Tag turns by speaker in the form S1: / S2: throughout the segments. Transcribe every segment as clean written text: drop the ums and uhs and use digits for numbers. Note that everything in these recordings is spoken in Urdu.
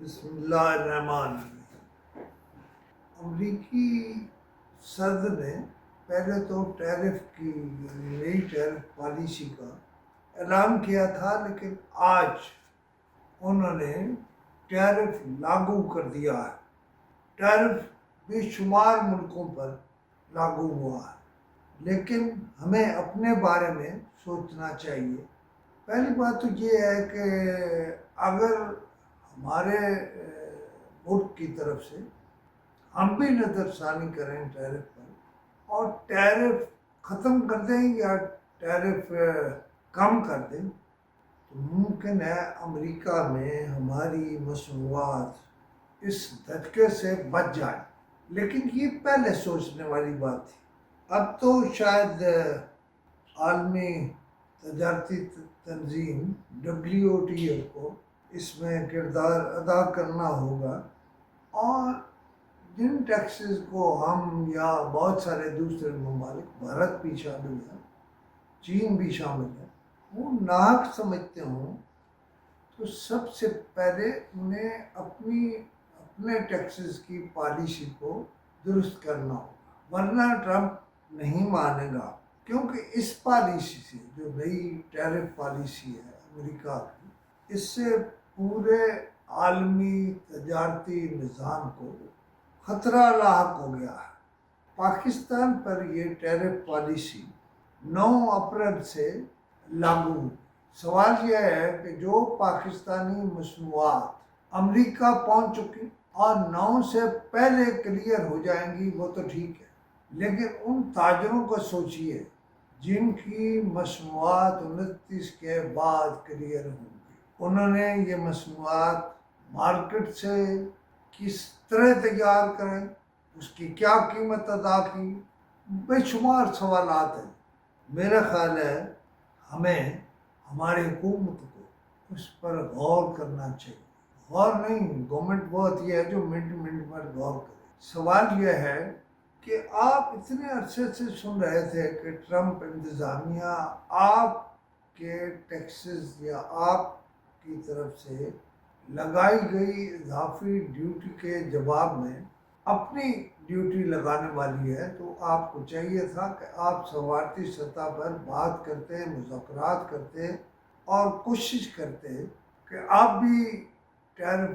S1: بسم اللہ الرحمن الرحیم۔ امریکی صدر نے پہلے تو ٹیرف کی نئی ٹیرف پالیسی کا اعلان کیا تھا، لیکن آج انہوں نے ٹیرف لاگو کر دیا ہے۔ ٹیرف بے شمار ملکوں پر لاگو ہوا ہے، لیکن ہمیں اپنے بارے میں سوچنا چاہیے۔ پہلی بات تو یہ ہے کہ اگر ہمارے ملک کی طرف سے ہم بھی نظر ثانی کریں ٹیرف پر اور ٹیرف ختم کر دیں یا ٹیرف کم کر دیں، تو ممکن ہے امریکہ میں ہماری مصنوعات اس دھچکے سے بچ جائیں۔ لیکن یہ پہلے سوچنے والی بات تھی۔ اب تو شاید عالمی تجارتی تنظیم WTO کو اس میں کردار ادا کرنا ہوگا، اور جن ٹیکسز کو ہم یا بہت سارے دوسرے ممالک، بھارت بھی شامل ہے، چین بھی شامل ہے، وہ ناحق سمجھتے ہوں، تو سب سے پہلے انہیں اپنے ٹیکسز کی پالیسی کو درست کرنا ہوگا، ورنہ ٹرمپ نہیں مانے گا۔ کیونکہ اس پالیسی سے، جو نئی ٹیرف پالیسی ہے امریکہ کی، اس سے پورے عالمی تجارتی نظام کو خطرہ لاحق ہو گیا ہے۔ پاکستان پر یہ ٹیرف پالیسی 9 اپریل سے لاگو ہوئی۔ سوال یہ ہے کہ جو پاکستانی مصنوعات امریکہ پہنچ چکی اور 9 سے پہلے کلیئر ہو جائیں گی وہ تو ٹھیک ہے، لیکن ان تاجروں کو سوچئے جن کی مصنوعات 29 کے بعد کلیئر ہوں گی۔ انہوں نے یہ مصنوعات مارکیٹ سے کس طرح تیار کریں، اس کی کیا قیمت ادا کی، بے شمار سوالات ہیں۔ میرا خیال ہے ہمیں ہماری حکومت کو اس پر غور کرنا چاہیے۔ غور نہیں، گورنمنٹ وہ ہوتی ہے جو منٹ پر غور کرے۔ سوال یہ ہے کہ آپ اتنے عرصے سے سن رہے تھے کہ ٹرمپ انتظامیہ آپ کے ٹیکسز یا آپ کی طرف سے لگائی گئی اضافی ڈیوٹی کے جواب میں اپنی ڈیوٹی لگانے والی ہے، تو آپ کو چاہیے تھا کہ آپ سفارتی سطح پر بات کرتے، مذاکرات کرتے اور کوشش کرتے کہ آپ بھی ٹیرف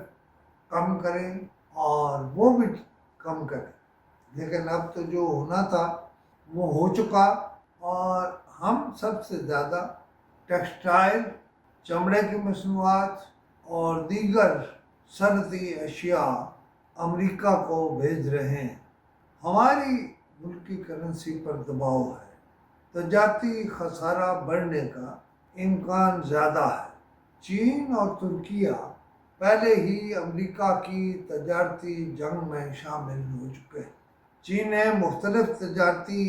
S1: کم کریں اور وہ بھی کم کریں۔ لیکن اب تو جو ہونا تھا وہ ہو چکا، اور ہم سب سے زیادہ ٹیکسٹائل، چمڑے کی مصنوعات اور دیگر صنعتی اشیاء امریکہ کو بھیج رہے ہیں۔ ہماری ملکی کرنسی پر دباؤ ہے، تجارتی خسارہ بڑھنے کا امکان زیادہ ہے۔ چین اور ترکیہ پہلے ہی امریکہ کی تجارتی جنگ میں شامل ہو چکے ہیں۔ چین نے مختلف تجارتی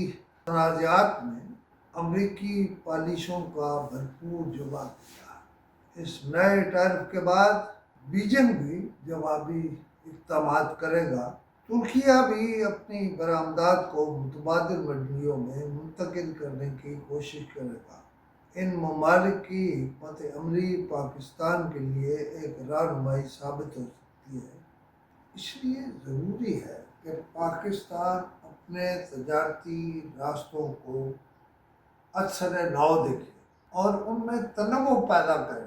S1: تنازعات میں امریکی پالیسیوں کا بھرپور جواب دیا۔ اس نئے ٹیرف کے بعد بیجنگ بھی جوابی اقدامات کرے گا۔ ترکیہ بھی اپنی برآمدات کو متبادل منڈیوں میں منتقل کرنے کی کوشش کرے گا۔ ان ممالک کی حکمت عملی پاکستان کے لیے ایک رہنمائی ثابت ہو سکتی ہے۔ اس لیے ضروری ہے کہ پاکستان اپنے تجارتی راستوں کو اثر نو دیکھے اور ان میں تنوع پیدا کرے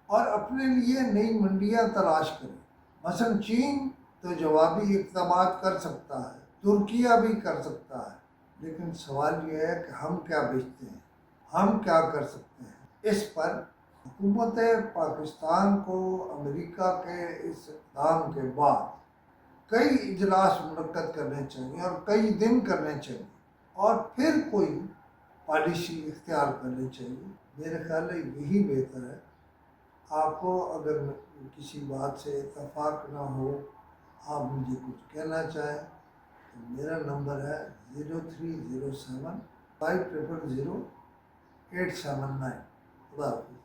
S1: اور اپنے لیے نئی منڈیاں تلاش کرے۔ مثلا چین تو جوابی اقدامات کر سکتا ہے، ترکیہ بھی کر سکتا ہے، لیکن سوال یہ ہے کہ ہم کیا بیچتے ہیں، ہم کیا کر سکتے ہیں۔ اس پر حکومت پاکستان کو امریکہ کے اس اقدام کے بعد کئی اجلاس منعقد کرنے چاہیے اور کئی دن کرنے چاہیے، اور پھر کوئی پالیسی اختیار کرنی چاہیے۔ میرے خیال ہے یہی بہتر ہے۔ آپ کو اگر کسی بات سے اتفاق نہ ہو، آپ مجھے کچھ کہنا چاہیں، تو میرا نمبر ہے 0307 5000 879۔ خدا حافظ۔